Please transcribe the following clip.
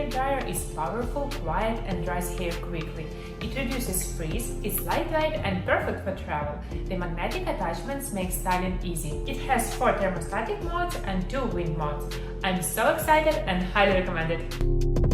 hair dryer is powerful, quiet, and dries hair quickly. It reduces frizz, is lightweight and perfect for travel. The magnetic attachments make styling easy. It has 4 thermostatic modes and 2 wind modes. I'm so excited and highly recommend it.